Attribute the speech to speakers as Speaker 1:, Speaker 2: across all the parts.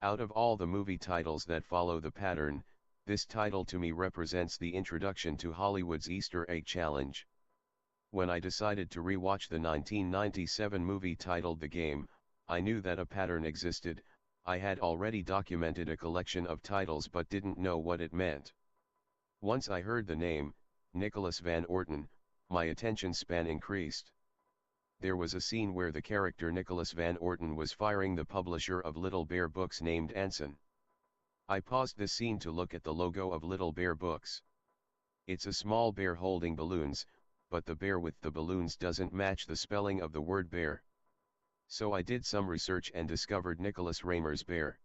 Speaker 1: Out of all the movie titles that follow the pattern, this title to me represents the introduction to Hollywood's Easter egg challenge. When I decided to re-watch the 1997 movie titled The Game, I knew that a pattern existed. I had already documented a collection of titles but didn't know what it meant. Once I heard the name, Nicholas Van Orton, my attention span increased. There was a scene where the character Nicholas Van Orton was firing the publisher of Little Bear Books named Anson. I paused the scene to look at the logo of Little Bear Books. It's a small bear holding balloons, but the bear with the balloons doesn't match the spelling of the word bear. So I did some research and discovered Nicholas Raymer's bear.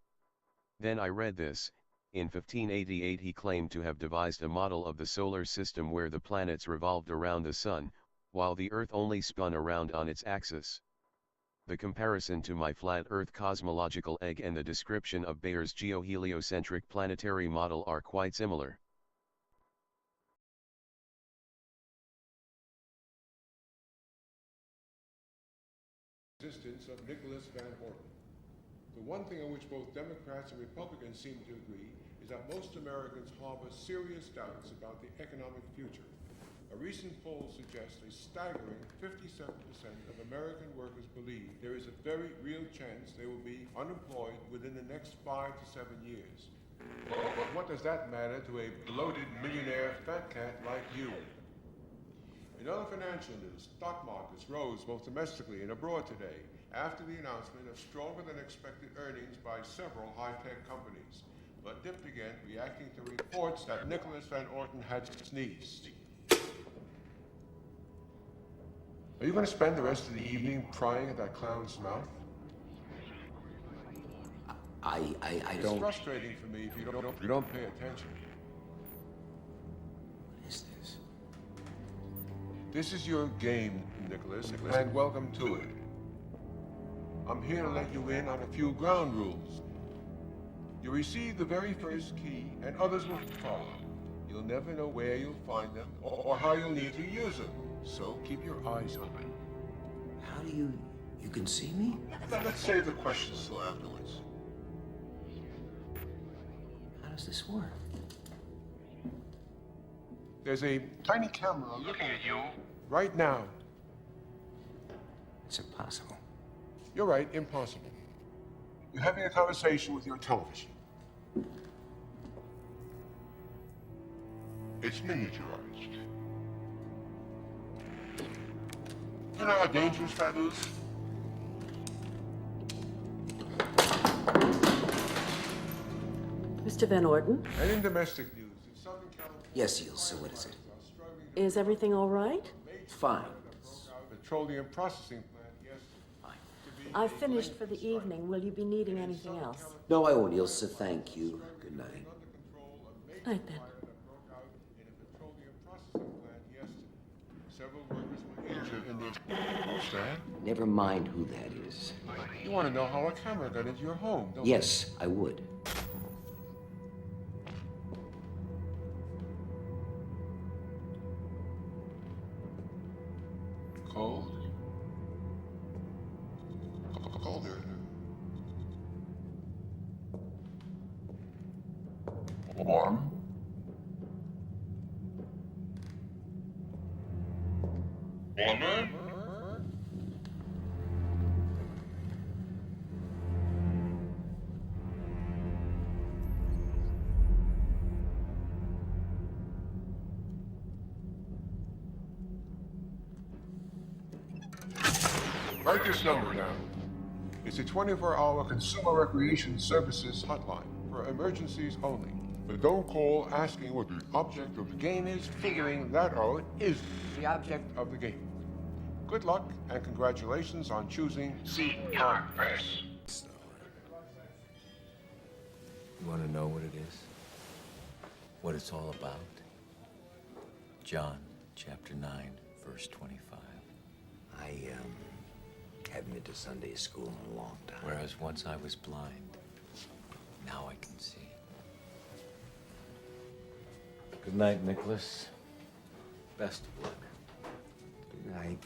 Speaker 1: Then I read this: in 1588 he claimed to have devised a model of the solar system where the planets revolved around the sun, while the Earth only spun around on its axis. The comparison to my flat Earth cosmological egg and the description of Bayer's geoheliocentric planetary model are quite similar.
Speaker 2: Existence of Nicholas Van Orton. The one thing on which both Democrats and Republicans seem to agree is that most Americans harbor serious doubts about the economic future. A recent poll suggests a staggering 57% of American workers believe there is a very real chance they will be unemployed within the next 5 to 7 years. But what does that matter to a bloated millionaire fat cat like you? In other financial news, stock markets rose both domestically and abroad today after the announcement of stronger than expected earnings by several high-tech companies, but dipped again, reacting to reports that Nicholas Van Orton had sneezed. Are you going to spend the rest of the evening prying at that clown's mouth?
Speaker 3: I
Speaker 2: It's
Speaker 3: don't...
Speaker 2: frustrating for me if you don't pay attention.
Speaker 3: What is this?
Speaker 2: This is your game, Nicholas, and welcome to it. I'm here to let you in on a few ground rules. You receive the very first key, and others will follow. You'll never know where you'll find them or how you'll need to use them. So keep your eyes open.
Speaker 3: How do you... You can see me?
Speaker 2: Let's save the questions till afterwards.
Speaker 3: How does this work?
Speaker 2: There's a tiny camera looking at you right now.
Speaker 3: It's impossible.
Speaker 2: You're right, impossible. You're having a conversation with your television. It's miniaturized. You know how dangerous that is?
Speaker 4: Mr. Van Orton,
Speaker 2: And in domestic news, in Southern California...
Speaker 3: Yes, Ilse, what is it?
Speaker 4: is everything all right?
Speaker 3: Fine.
Speaker 2: Petroleum processing plant yesterday.
Speaker 3: Fine.
Speaker 4: I've finished for the evening. Will you be needing anything else?
Speaker 3: No, I won't, Ilse. Thank you. Good night.
Speaker 4: Night then.
Speaker 2: Several workers were injured in the... Who's that?
Speaker 3: Never mind who that is.
Speaker 2: You want to know how a camera got into your home, don't
Speaker 3: Yes, I would.
Speaker 2: you? Cold? Colder. Warm? Warmer? Write this number down. It's a 24-hour consumer recreation services hotline for emergencies only. But don't call asking what the object of the game is. Figuring that out is the object of the game. Good luck and congratulations on choosing CRS.
Speaker 5: You want to know what it is? What it's all about? John, chapter 9, verse 25.
Speaker 3: I haven't been to Sunday school in a long time.
Speaker 5: Whereas once I was blind, now I can see. Good night, Nicholas. Best of luck.
Speaker 3: Good night.